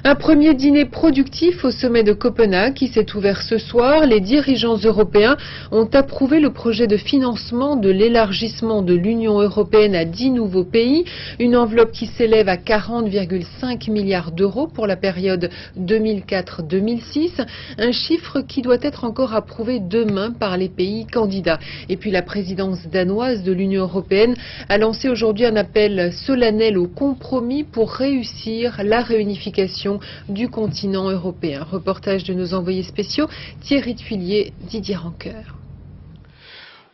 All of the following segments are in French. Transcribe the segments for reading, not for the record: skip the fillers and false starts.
Un premier dîner productif au sommet de Copenhague qui s'est ouvert ce soir. Les dirigeants européens ont approuvé le projet de financement de l'élargissement de l'Union européenne à 10 nouveaux pays. Une enveloppe qui s'élève à 40,5 milliards d'euros pour la période 2004-2006. Un chiffre qui doit être encore approuvé demain par les pays candidats. Et puis la présidence danoise de l'Union européenne a lancé aujourd'hui un appel solennel au compromis pour réussir la réunification du continent européen. Reportage de nos envoyés spéciaux Thierry Tuillier, Didier Rancoeur.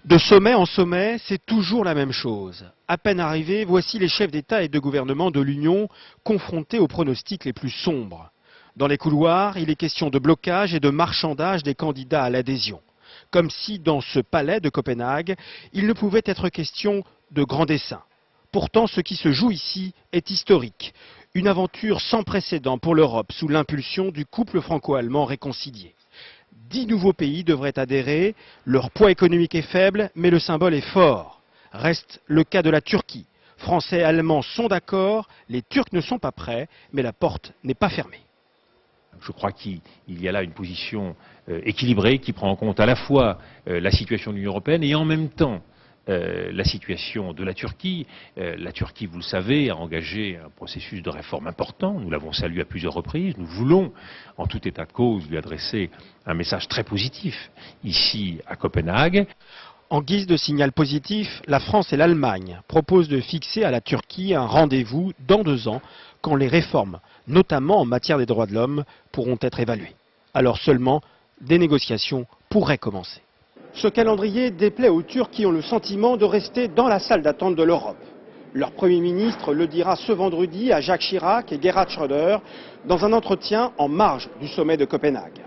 De sommet en sommet, c'est toujours la même chose. À peine arrivés, voici les chefs d'État et de gouvernement de l'Union confrontés aux pronostics les plus sombres. Dans les couloirs, il est question de blocage et de marchandage des candidats à l'adhésion. Comme si dans ce palais de Copenhague, il ne pouvait être question de grand dessein. Pourtant, ce qui se joue ici est historique. Une aventure sans précédent pour l'Europe sous l'impulsion du couple franco-allemand réconcilié. 10 nouveaux pays devraient adhérer, leur poids économique est faible, mais le symbole est fort. Reste le cas de la Turquie. Français et Allemands sont d'accord, les Turcs ne sont pas prêts, mais la porte n'est pas fermée. Je crois qu'il y a là une position équilibrée qui prend en compte à la fois la situation de l'Union européenne et en même temps la situation de la Turquie. La Turquie, vous le savez, a engagé un processus de réforme important. Nous l'avons salué à plusieurs reprises. Nous voulons, en tout état de cause, lui adresser un message très positif ici à Copenhague. En guise de signal positif, la France et l'Allemagne proposent de fixer à la Turquie un rendez-vous dans 2 ans, quand les réformes, notamment en matière des droits de l'homme, pourront être évaluées. Alors seulement, des négociations pourraient commencer. Ce calendrier déplaît aux Turcs qui ont le sentiment de rester dans la salle d'attente de l'Europe. Leur Premier ministre le dira ce vendredi à Jacques Chirac et Gerhard Schröder dans un entretien en marge du sommet de Copenhague.